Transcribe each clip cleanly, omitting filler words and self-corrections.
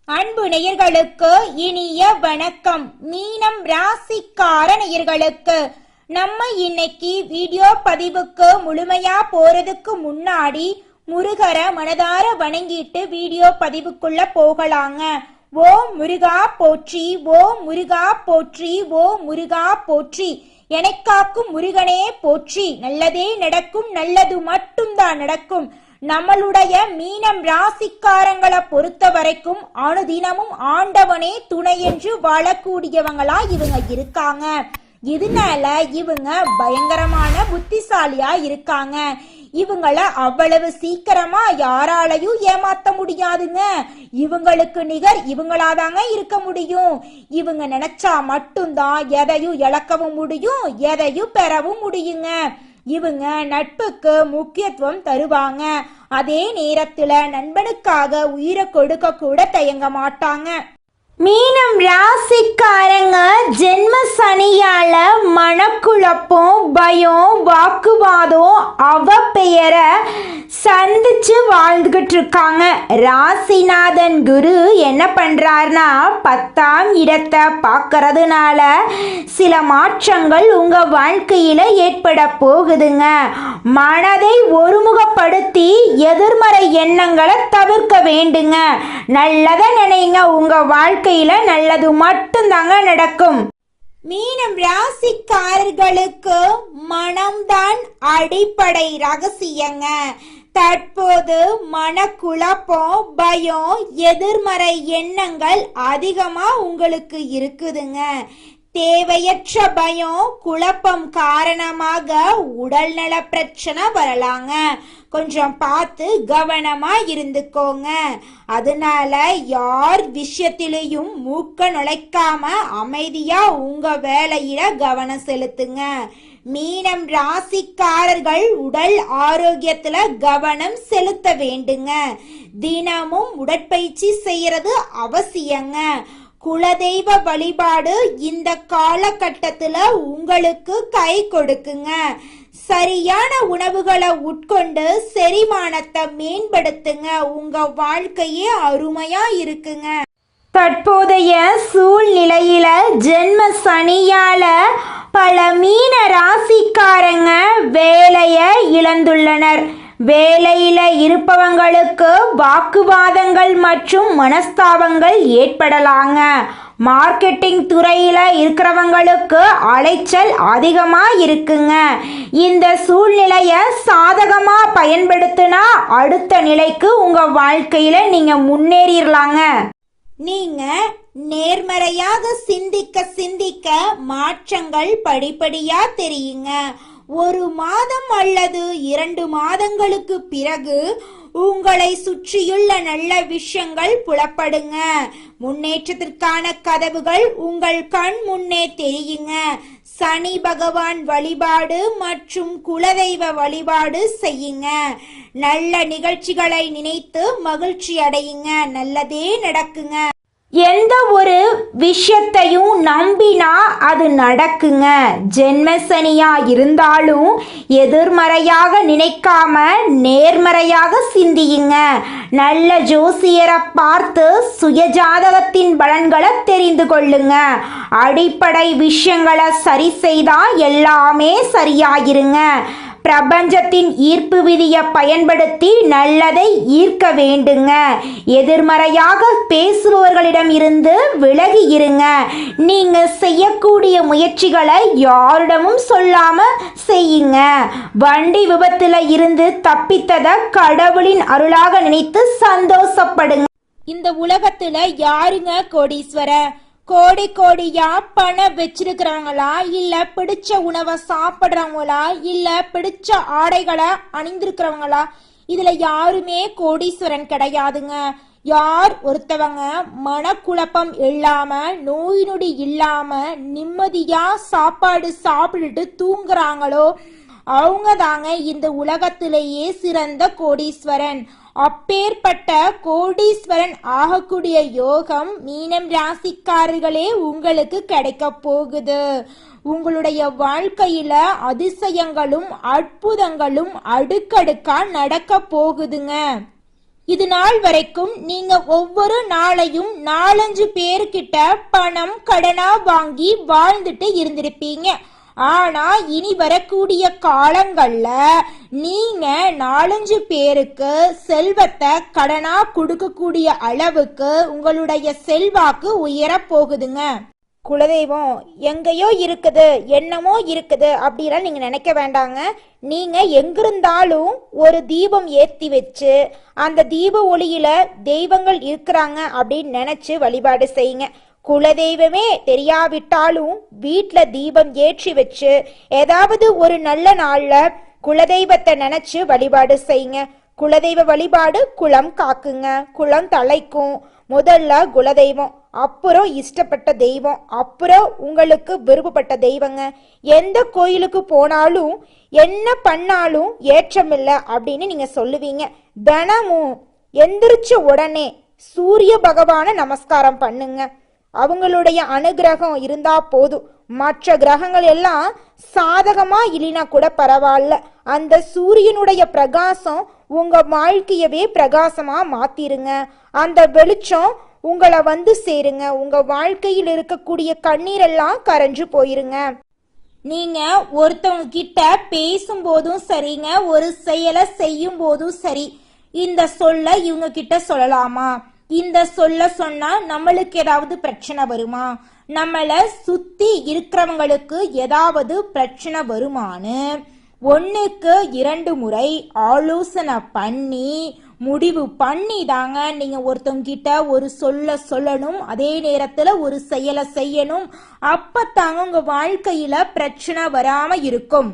அன்பு நேயர்களுக்கு இனிய வணக்கம். மீனம் ராசிக்கார நேயர்களுக்கு நம்ம இன்னைக்கு வீடியோ பதிவுக்கு முழுமையா போறதுக்கு முன்னாடி முருகரை மனதார வணங்கிட்டு வீடியோ பதிவுக்குள்ள போகலாங்க. ஓ முருகா போற்றி, ஓ முருகா போற்றி, ஓ முருகா போற்றி, எனக்காக்கும் முருகனே போற்றி. நல்லதே நடக்கும், நல்லது மட்டும்தான் நடக்கும். நம்மளுடைய மீனம் ராசிக்காரங்களை பொறுத்த வரைக்கும் அனுதினமும் ஆண்டவனே துணை என்று வாழக்கூடியவங்களா இவங்க இருக்காங்க. இதனால இவங்க பயங்கரமான புத்திசாலியா இருக்காங்க. இவங்கள அவ்வளவு சீக்கிரமா யாராலையும் ஏமாத்த முடியாதுங்க. இவங்களுக்கு நிகர் இவங்களாதாங்க இருக்க முடியும். இவங்க நினைச்சா மட்டும்தான் எதையும் இழக்கவும் முடியும், எதையும் பெறவும் முடியுங்க. இவங்க நட்புக்கு முக்கியத்துவம் தருவாங்க. அதே நேரத்துல நண்பனுக்காக உயிரை கொடுக்க கூட தயங்க மாட்டாங்க. மீனம் ராசிக்காரங்க ஜென்ம சனியால மனக்குழப்பம், பயம், வாக்குவாதம், அவப்பெயரை சந்திச்சு வாழ்ந்துகிட்டு இருக்காங்க. ராசிநாதன் குரு என்ன பண்றாருன்னா 10ஆம் இடத்தை பார்க்கறதுனால சில மாற்றங்கள் உங்க வாழ்க்கையில ஏற்பட போகுதுங்க. மனதை ஒருமுகப்படுத்தி எதிர்மறை எண்ணங்களை தவிர்க்க வேண்டுங்க. நல்லதை நினைங்க, உங்க வாழ்க்கையில நல்லது மட்டும்தாங்க நடக்கும். மீனம் ராசிக்காரர்களுக்கு மனம்தான் அடிப்படை ரகசியங்க. தற்போது மனக்குழப்பம், பயம், எதிர்மறை எண்ணங்கள் அதிகமா உங்களுக்கு இருக்குதுங்க. தேவையற்ற பயம், குழப்பம் காரணமாக உடல்நல பிரச்சனை வரலாங்க. கொஞ்சம் பார்த்து கவனமா இருந்துக்கோங்க. அதனால யார் விஷயத்திலையும் மூக்க நுழைக்காம அமைதியா உங்க வேலையில கவனம் செலுத்துங்க. மீனம் ராசிக்காரர்கள் உடல் ஆரோக்கியத்துல கவனம் செலுத்த வேண்டுங்க. தினமும் உடற்பயிற்சி செய்யறது அவசியங்க. குலதெய்வ வழிபாடு இந்த காலகட்டத்துல உங்களுக்கு கை கொடுக்குங்க. சரியான உணவுகளை உட்கொண்டு செரிமானத்தை மேம்படுத்துங்க. உங்க வாழ்க்கையே அருமையா இருக்குங்க. தற்போதைய சூழ்நிலையில ஜென்ம சனியால பல மீன ராசிக்காரங்க வேலையை இழந்துள்ளனர். வேலையில இருப்பவங்களுக்கு வாக்குவாதங்கள் மற்றும் மனஸ்தாபங்கள் ஏற்படலாங்க. மார்க்கெட்டிங் துறையில இருக்கிறவங்களுக்கு அலைச்சல் அதிகமா இருக்குங்க. இந்த சூழ்நிலைய சாதகமா பயன்படுத்தினா அடுத்த நிலைக்கு உங்க வாழ்க்கையில நீங்க முன்னேறிடலாங்க. நீங்க நேர்மறையாக சிந்திக்க சிந்திக்க மாற்றங்கள் படிப்படியா தெரியுங்க. 1 மாதம் அல்லது 2 மாதங்களுக்கு பிறகு உங்களை சுற்றியுள்ள நல்ல விஷயங்கள் புலப்படுங்க. முன்னேற்றத்திற்கான கதவுகள் உங்கள் கண் முன்னே தெரியுங்க. சனி பகவான் வழிபாடு மற்றும் குலதெய்வ வழிபாடு செய்யுங்க. நல்ல நிகழ்ச்சிகளை நினைத்து மகிழ்ச்சி அடையுங்க. நல்லதே நடக்குங்க. எந்த ஒரு விஷயத்தையும் நம்பினா அது நடக்குங்க. ஜென்மசனியா இருந்தாலும் எதிர்மறையாக நினைக்காம நேர்மறையாக சிந்தியுங்க. நல்ல ஜோசியரை பார்த்து சுயஜாதகத்தின் பலன்களை தெரிந்து கொள்ளுங்க. அடிப்படை விஷயங்களை சரி செய்தா எல்லாமே சரியாயிருங்க. பிரபஞ்சத்தின் ஈர்ப்பு விதியை பயன்படுத்தி நல்லதை ஈர்க்க வேண்டுங்க. எதிர்மறையாக பேசுபவர்களிடம் இருந்து விலகி இருங்க. நீங்க செய்யக்கூடிய முயற்சிகளை யாரிடமும் சொல்லாம செய்யுங்க. வண்டி விபத்துல இருந்து தப்பித்தத கடவுளின் அருளாக நினைத்து சந்தோஷப்படுங்க. இந்த உலகத்துல யாருங்க கோடீஸ்வரர்? கோடி கோடியா பணம் வச்சிருக்கிறவங்களா, இல்ல பிடிச்ச உணவை சாப்பிடுறவங்களா, இல்ல பிடிச்ச ஆடைகளை அணிந்திருக்கிறவங்களா? இதுல யாருமே கோடீஸ்வரன் கிடையாதுங்க. யார் ஒருத்தவங்க மனக்குழப்பம் இல்லாம, நோய் நொடி இல்லாம நிம்மதியா சாப்பாடு சாப்பிட்டுட்டு தூங்குறாங்களோ அவங்க தாங்க இந்த உலகத்திலேயே சிறந்த கோடீஸ்வரன். அப்பேற்பட்ட கோடீஸ்வரன் ஆகக்கூடிய யோகம் மீனம் ராசிக்காரர்களே உங்களுக்கு கிடைக்க போகுது. உங்களுடைய வாழ்க்கையில அதிசயங்களும் அற்புதங்களும் அடுக்கடுக்கா நடக்க போகுதுங்க. இது நாள் வரைக்கும் நீங்க ஒவ்வொரு நாளையும் 4-5 பேருக்கிட்ட பணம் கடனா வாங்கி வாழ்ந்துட்டு இருந்திருப்பீங்க. ஆனா இனி வரக்கூடிய காலங்கள்ல நீங்க 4-5 பேருக்கு செல்வத்தை கடனா கொடுக்கக்கூடிய அளவுக்கு உங்களுடைய செல்வாக்கு உயர போகுதுங்க. குலதெய்வம் எங்கேயோ இருக்குது, என்னமோ இருக்குது அப்படிலாம் நீங்க நினைக்க வேண்டாங்க. நீங்க எங்கிருந்தாலும் ஒரு தீபம் ஏற்றி வச்சு அந்த தீப ஒளியில தெய்வங்கள் இருக்கிறாங்க அப்படின்னு நினைச்சு வழிபாடு செய்யுங்க. குலதெய்வமே தெரியாவிட்டாலும் வீட்டில் தீபம் ஏற்றி வச்சு ஏதாவது ஒரு நல்ல நாள்ல குலதெய்வத்தை நினைச்சு வழிபாடு செய்யுங்க. குலதெய்வ வழிபாடு குலம் காக்குங்க, குலம் தலைக்கும். முதல்ல குலதெய்வம், அப்புறம் இஷ்டப்பட்ட தெய்வம், அப்புறம் உங்களுக்கு விருப்பப்பட்ட தெய்வங்க. எந்த கோயிலுக்கு போனாலும் என்ன பண்ணாலும் ஏற்றமில்லை அப்படின்னு நீங்க சொல்லுவீங்க. தினமும் எந்திரிச்ச உடனே சூரிய பகவானை நமஸ்காரம் பண்ணுங்க. அவங்களுடைய அனுகிரகம் இருந்தா போதும். மற்ற கிரகங்கள் எல்லாம் சாதகமா இல்லைனா கூட பரவாயில்ல, அந்த சூரியனுடைய பிரகாசம் உங்க வாழ்க்கையவே பிரகாசமா மாத்திருங்க. அந்த வெளிச்சம் உங்களை வந்து சேருங்க. உங்க வாழ்க்கையில் இருக்கக்கூடிய கண்ணீரெல்லாம் கரைஞ்சு போயிருங்க. நீங்க ஒருத்தவங்க கிட்ட பேசும்போதும் சரிங்க, ஒரு செயலை செய்யும் போதும் சரி, இந்த சொல்ல இவங்க கிட்ட சொல்லலாமா, இந்த சொல்ல சொன்னா நம்மளுக்கு ஏதாவது பிரச்சனை வருமா, நம்மளை சுத்தி இருக்கிறவங்களுக்கு ஏதாவது பிரச்சனை வருமானு 1க்கு 2 முறை ஆலோசனை பண்ணி முடிவு பண்ணி தாங்க நீங்க ஒருத்தவங்க கிட்ட ஒரு சொல்ல சொல்லணும், அதே நேரத்துல ஒரு செயலை செய்யணும். அப்பத்தாங்க உங்க வாழ்க்கையில பிரச்சனை வராம இருக்கும்.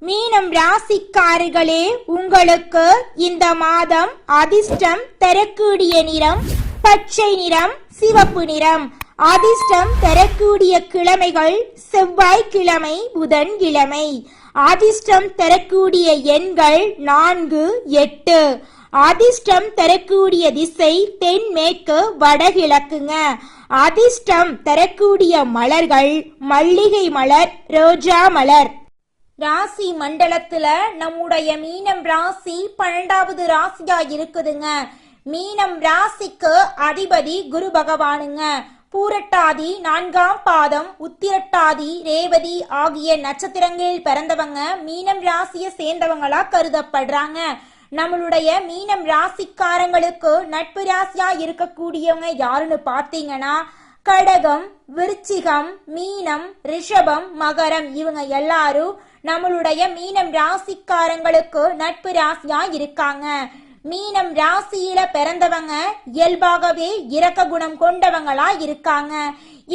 மீனம் ராசிக்காரர்களே, உங்களுக்கு இந்த மாதம் அதிர்ஷ்டம் தரக்கூடிய நிறம் பச்சை நிறம், சிவப்பு நிறம். அதிர்ஷ்டம் தரக்கூடிய கிழமைகள் செவ்வாய்க்கிழமை, புதன்கிழமை. அதிர்ஷ்டம் தரக்கூடிய எண்கள் 4, 8. அதிர்ஷ்டம் தரக்கூடிய திசை தென்மேற்கு, வடகிழக்குங்க. அதிர்ஷ்டம் தரக்கூடிய மலர்கள் மல்லிகை மலர், ரோஜா மலர். ராசி மண்டலத்துல நம்முடைய மீனம் ராசி 12வது ராசியா இருக்குதுங்க. மீனம் ராசிக்கு அதிபதி குரு பகவானுங்க. பூரட்டாதி 4ஆம் பாதம், உத்திரட்டாதி, ரேவதி ஆகிய நட்சத்திரங்களில் பிறந்தவங்க மீனம் ராசியை சேர்ந்தவங்களா கருதப்படுறாங்க. நம்மளுடைய மீனம் ராசிக்காரங்களுக்கு நட்பு ராசியா இருக்கக்கூடியவங்க யாருன்னு பார்த்தீங்கன்னா கடகம், விருச்சிகம், மீனம், ரிஷபம், மகரம். இவங்க எல்லாரும் நம்மளுடைய மீனம் ராசிக்காரங்களுக்கு நட்பு ராசியா இருக்காங்க. மீனம் ராசியில பிறந்தவங்க இயல்பாகவே இரக்க குணம் கொண்டவங்களா இருக்காங்க.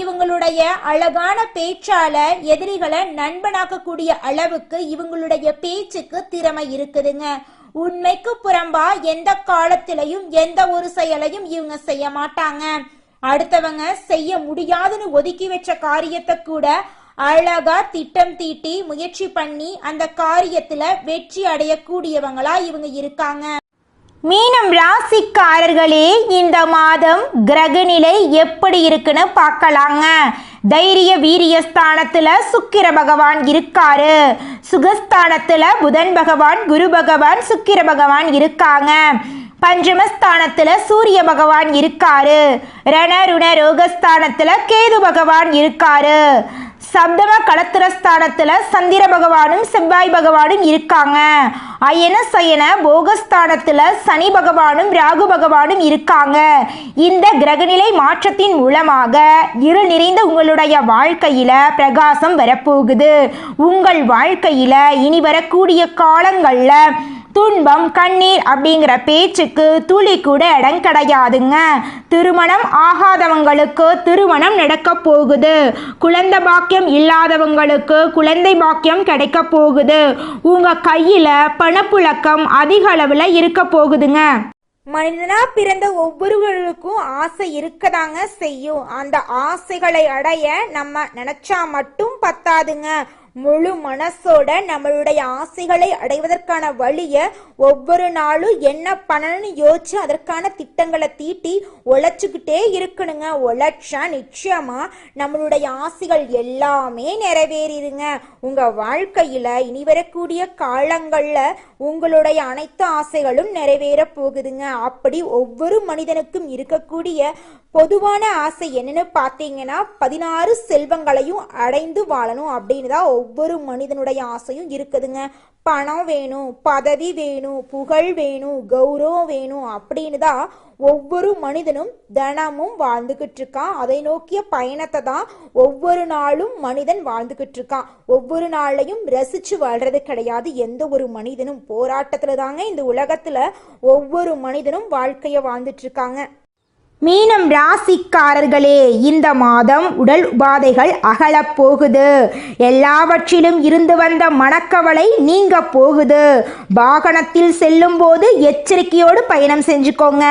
இவங்களுடைய அழகான பேச்சால எதிரிகளை நண்பனாக்கக்கூடிய அளவுக்கு இவங்களுடைய பேச்சுக்கு திறமை இருக்குதுங்க. உண்மைக்கு புறம்பா எந்த காலத்திலையும் எந்த ஒரு செயலையும் இவங்க செய்ய மாட்டாங்க. அடுத்தவங்க செய்ய முடியாதுன்னு ஒதுக்கி வச்ச காரியத்தை கூட அழகா திட்டம் தீட்டி முயற்சி பண்ணி அந்த காரியத்துல வெற்றி அடையக்கூடியவங்களா இவங்க இருக்காங்க. மீனம் ராசிக்காரர்களே, இந்த மாதம் கிரகநிலை எப்படி இருக்குன்னு பார்க்கலாங்க. தைரிய வீரிய ஸ்தானத்துல சுக்கிர பகவான் இருக்காரு. சுகஸ்தானத்துல புதன் பகவான், குரு பகவான், சுக்கிர பகவான் இருக்காங்க. பஞ்சமஸ்தானத்துல சூரிய பகவான் இருக்காரு. ரணருண ரோகஸ்தானத்துல கேது பகவான் இருக்காரு. சப்தம களத்திரஸ்தானத்துல சந்திர பகவானும் செவ்வாய் பகவானும் இருக்காங்க. அயன சயன போகஸ்தானத்துல சனி பகவானும் ராகு பகவானும் இருக்காங்க. இந்த கிரகநிலை மாற்றத்தின் மூலமாக இருள் நிறைந்த உங்களுடைய வாழ்க்கையில பிரகாசம் வரப்போகுது. உங்கள் வாழ்க்கையில இனி வரக்கூடிய காலங்கள்ல துன்பம், கண்ணீர் அப்படிங்கிற பேச்சுக்கு துளி கூட இடம் கிடையாதுங்க. திருமணம் ஆகாதவங்களுக்கு திருமணம் நடக்க போகுது. குழந்தை பாக்கியம் இல்லாதவங்களுக்கு குழந்தை பாக்கியம் கிடைக்க போகுது. உங்க கையில பணப்புழக்கம் அதிக அளவுல இருக்க போகுதுங்க. மனிதனா பிறந்த ஒவ்வொருவருக்கும் ஆசை இருக்கதாங்க செய்யும். அந்த ஆசைகளை அடைய நம்ம நினைச்சா மட்டும் பத்தாதுங்க. முழு மனசோட நம்மளுடைய ஆசைகளை அடைவதற்கான வழியை ஒவ்வொரு நாளும் என்ன பண்ணணும்னு யோசிச்சு அதற்கான திட்டங்களை தீட்டி உழைச்சுக்கிட்டே இருக்கணுங்க. உழைச்சா நிச்சயமா நம்மளுடைய ஆசைகள் எல்லாமே நிறைவேறிடுங்க. உங்க வாழ்க்கையில இனி வரக்கூடிய காலங்கள்ல உங்களுடைய அனைத்து ஆசைகளும் நிறைவேற போகுதுங்க. அப்படி ஒவ்வொரு மனிதனுக்கும் இருக்கக்கூடிய பொதுவான ஆசை என்னன்னு பார்த்தீங்கன்னா 16 செல்வங்களையும் அடைந்து வாழணும் அப்படின்னு தான் ஒவ்வொரு மனிதனுடைய ஆசையும் இருக்குதுங்க. பணம் வேணும், பதவி வேணும், புகழ் வேணும், கௌரவம் வேணும் அப்படின்னு தான் ஒவ்வொரு மனிதனும் தினமும் வாழ்ந்துகிட்டு இருக்கான். அதை நோக்கிய பயணத்தை தான் ஒவ்வொரு நாளும் மனிதன் வாழ்ந்துகிட்டு இருக்கான். ஒவ்வொரு நாளையும் ரசிச்சு வாழ்றது கிடையாது. எந்த ஒரு மனிதனும் போராட்டத்துல தாங்க இந்த உலகத்துல ஒவ்வொரு மனிதனும் வாழ்க்கைய வாழ்ந்துட்டு இருக்காங்க. மீனம் ராசிக்காரர்களே, இந்த மாதம் உடல் உபாதைகள் அகலப் போகுது. எல்லாவற்றிலும் இருந்து வந்த மனக்கவலை நீங்க போகுது. வாகனத்தில் செல்லும் போது எச்சரிக்கையோடு பயணம் செஞ்சுக்கோங்க.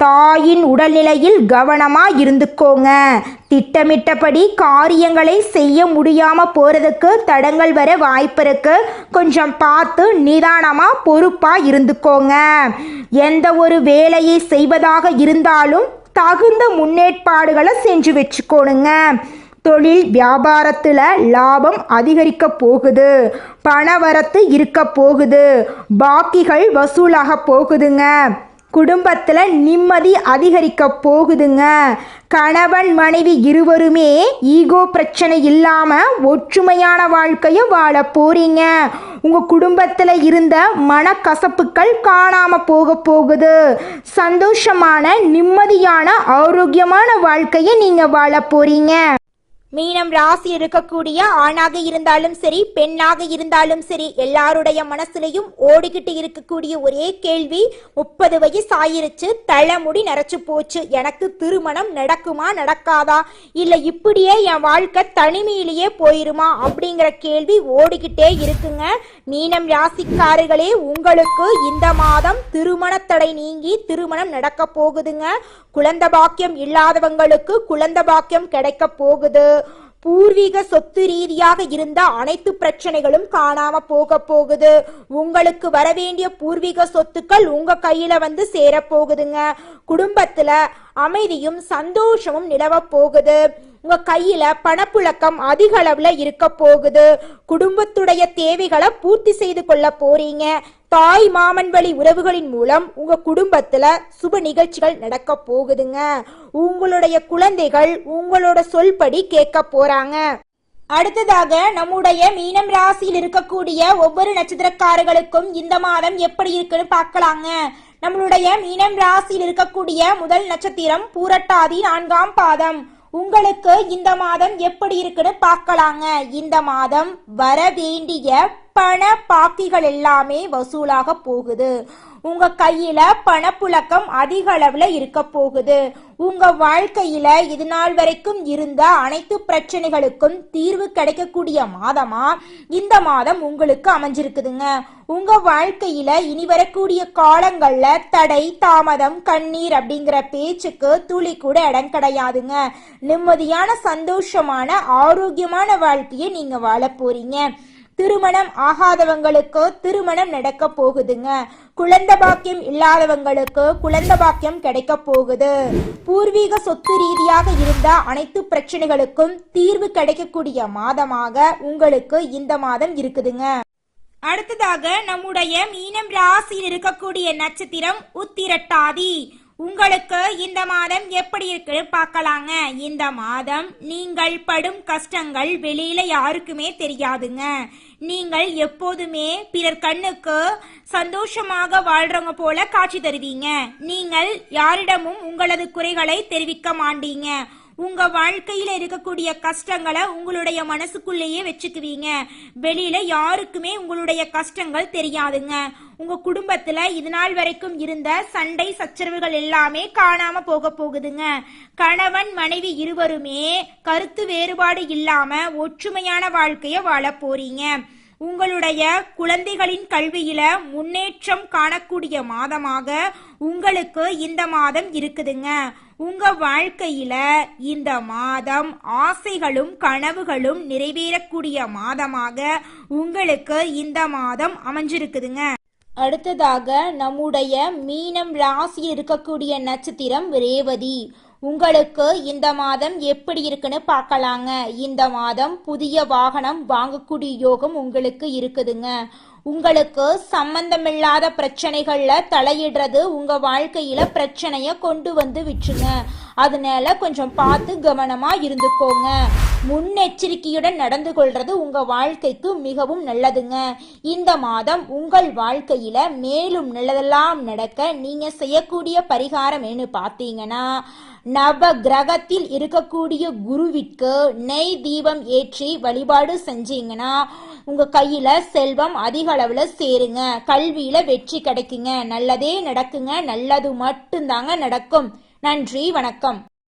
தாயின் உடல்நிலையில் கவனமா இருந்துக்கோங்க. திட்டமிட்டபடி காரியங்களை செய்ய முடியாம போறதுக்கு தடங்கள் வர வாய்ப்பு இருக்கு. கொஞ்சம் பார்த்து நிதானமா பொறுப்பா இருந்துக்கோங்க. எந்த ஒரு வேலையை செய்வதாக இருந்தாலும் தகுந்த முன்னேற்பாடுகளை செஞ்சு வச்சுக்கோணுங்க. தொழில் வியாபாரத்தில் லாபம் அதிகரிக்க போகுது. பணவரத்து இருக்க போகுது. பாக்கிகள் வசூலாக போகுதுங்க. குடும்பத்தில் நிம்மதி அதிகரிக்க போகுதுங்க. கணவன் மனைவி இருவருமே ஈகோ பிரச்சனை இல்லாமல் ஒற்றுமையான வாழ்க்கையை வாழ போறீங்க. உங்கள் குடும்பத்தில் இருந்த மனக்கசப்புகள் காணாமல் போக போகுது. சந்தோஷமான நிம்மதியான ஆரோக்கியமான வாழ்க்கையை நீங்கள் வாழ போறீங்க. மீனம் ராசி இருக்கக்கூடிய ஆணாக இருந்தாலும் சரி, பெண்ணாக இருந்தாலும் சரி, எல்லாருடைய மனசுலையும் ஓடிக்கிட்டு இருக்கக்கூடிய ஒரே கேள்வி, 30 வயசு ஆயிருச்சு, தலைமுடி நரைச்சு போச்சு, எனக்கு திருமணம் நடக்குமா நடக்காதா, இல்லை இப்படியே என் வாழ்க்கை தனிமையிலேயே போயிருமா அப்படிங்கிற கேள்வி ஓடிக்கிட்டே இருக்குங்க. மீனம் ராசிக்காரர்களே, உங்களுக்கு இந்த மாதம் திருமண தடை நீங்கி திருமணம் நடக்க போகுதுங்க. குழந்தை பாக்கியம் இல்லாதவங்களுக்கு குழந்தை பாக்கியம் கிடைக்க போகுது. பூர்வீக சொத்து ரீதியாக இருந்த அனைத்து பிரச்சனைகளும் காணாம போக போகுது. உங்களுக்கு வரவேண்டிய பூர்வீக சொத்துக்கள் உங்க கையில வந்து சேர போகுதுங்க. குடும்பத்துல அமைதியும் சந்தோஷமும் நிலவ போகுது. உங்க கையில பணப்புழக்கம் அதிக அளவுல இருக்க போகுது. குடும்பத்துடைய தேவைகளை பூர்த்தி செய்து கொள்ள போறீங்க. தாய் மாமன் வழி உறவுகளின் மூலம் உங்க குடும்பத்துல சுப நிகழ்ச்சிகள் நடக்க போகுதுங்க. உங்களுடைய குழந்தைகள் உங்களோட சொல்படி கேட்க போறாங்க. அடுத்ததாக நம்முடைய மீனம் ராசியில் இருக்கக்கூடிய ஒவ்வொரு நட்சத்திரக்காரர்களுக்கும் இந்த மாதம் எப்படி இருக்குன்னு பார்க்கலாங்க. நம்மளுடைய மீனம் ராசியில் இருக்கக்கூடிய முதல் நட்சத்திரம் பூரட்டாதி 4ஆம் பாதம். உங்களுக்கு இந்த மாதம் எப்படி இருக்குன்னு பார்க்கலாங்க. இந்த மாதம் வர வேண்டிய பண பாக்கிகள் எல்லாமே வசூலாக போகுது. உங்க கையில பணப்புழக்கம் அதிக அளவுல இருக்க போகுது. உங்க வாழ்க்கையில இது நாள் வரைக்கும் இருந்த அனைத்து பிரச்சனைகளுக்கும் தீர்வு கிடைக்கக்கூடிய மாதமா இந்த மாதம் உங்களுக்கு அமைஞ்சிருக்குதுங்க. உங்க வாழ்க்கையில இனி வரக்கூடிய காலங்கள்ல தடை தாமதம் கண்ணீர் அப்படிங்கிற பேச்சுக்கு துளி கூட இடம் கிடையாதுங்க. நிம்மதியான சந்தோஷமான ஆரோக்கியமான வாழ்க்கையை நீங்க வாழ போறீங்க. திருமணம் ஆகாதவங்களுக்கு திருமணம் நடக்க போகுதுங்க. குழந்தை பாக்கியம் இல்லாதவங்களுக்கு குழந்தை பாக்கியம் கிடைக்க போகுது. பூர்வீக சொத்து ரீதியாக இருந்த அனைத்து பிரச்சனைகளுக்கும் தீர்வு கிடைக்கக்கூடிய மாதமாக உங்களுக்கு இந்த மாதம் இருக்குதுங்க. அடுத்ததாக நம்முடைய மீனம் ராசியில் இருக்கக்கூடிய நட்சத்திரம் உத்திரட்டாதி. உங்களுக்கு இந்த மாதம் எப்படி இருக்கு பார்க்கலாங்க. இந்த மாதம் நீங்கள் படும் கஷ்டங்கள் வெளியில யாருக்குமே தெரியாதுங்க. நீங்கள் எப்போதுமே பிறர் கண்ணுக்கு சந்தோஷமாக வாழ்றவங்க போல காட்சி தருவீங்க. நீங்கள் யாரிடமும் உங்களது குறைகளை தெரிவிக்க மாட்டீங்க. உங்க வாழ்க்கையில இருக்கக்கூடிய கஷ்டங்களை உங்களுடைய மனசுக்குள்ளேயே வச்சுக்குவீங்க. வெளியில யாருக்குமே உங்களுடைய கஷ்டங்கள் தெரியாதுங்க. உங்க குடும்பத்துல இது நாள் வரைக்கும் இருந்த சண்டை சச்சரவுகள் எல்லாமே காணாம போக போகுதுங்க. கணவன் மனைவி இருவருமே கருத்து வேறுபாடு இல்லாம ஒற்றுமையான வாழ்க்கைய வாழ போறீங்க. உங்களுடைய குழந்தைகளின் கல்வியில முன்னேற்றம் காணக்கூடிய மாதமாக உங்களுக்கு இந்த மாதம் இருக்குதுங்க. உங்க வாழ்க்கையில இந்த மாதம் ஆசைகளும் கனவுகளும் நிறைவேறக்கூடிய மாதமாக உங்களுக்கு இந்த மாதம் அமைஞ்சிருக்குதுங்க. அடுத்ததாக நம்முடைய மீனம் ராசி இருக்கக்கூடிய நட்சத்திரம் ரேவதி. உங்களுக்கு இந்த மாதம் எப்படி இருக்குன்னு பார்க்கலாங்க. இந்த மாதம் புதிய வாகனம் வாங்கக்கூடிய யோகம் உங்களுக்கு இருக்குதுங்க. உங்களுக்கு சம்பந்தமில்லாத பிரச்சனைகள்ல தலையிடுறது உங்க வாழ்க்கையில பிரச்சனைய கொண்டு வந்து விட்டுருங்க. அதனால கொஞ்சம் பார்த்து கவனமா இருந்துக்கோங்க. முன்னெச்சரிக்கையுடன் நடந்து கொள்றது உங்க வாழ்க்கைக்கு மிகவும் நல்லதுங்க. இந்த மாதம் உங்கள் வாழ்க்கையில மேலும் நல்லதெல்லாம் நடக்க நீங்க செய்யக்கூடிய பரிகாரம் என்ன பார்த்தீங்கன்னா, நவ கிரகத்தில் இருக்கக்கூடிய குருவிற்கு நெய் தீபம் ஏற்றி வழிபாடு செஞ்சீங்கன்னா உங்க கையில செல்வம் அதிக அளவுல சேருங்க. கல்வியில வெற்றி கிடைக்குங்க. நல்லதே நடக்குங்க. நல்லது மட்டும்தாங்க நடக்கும். நன்றி, வணக்கம்.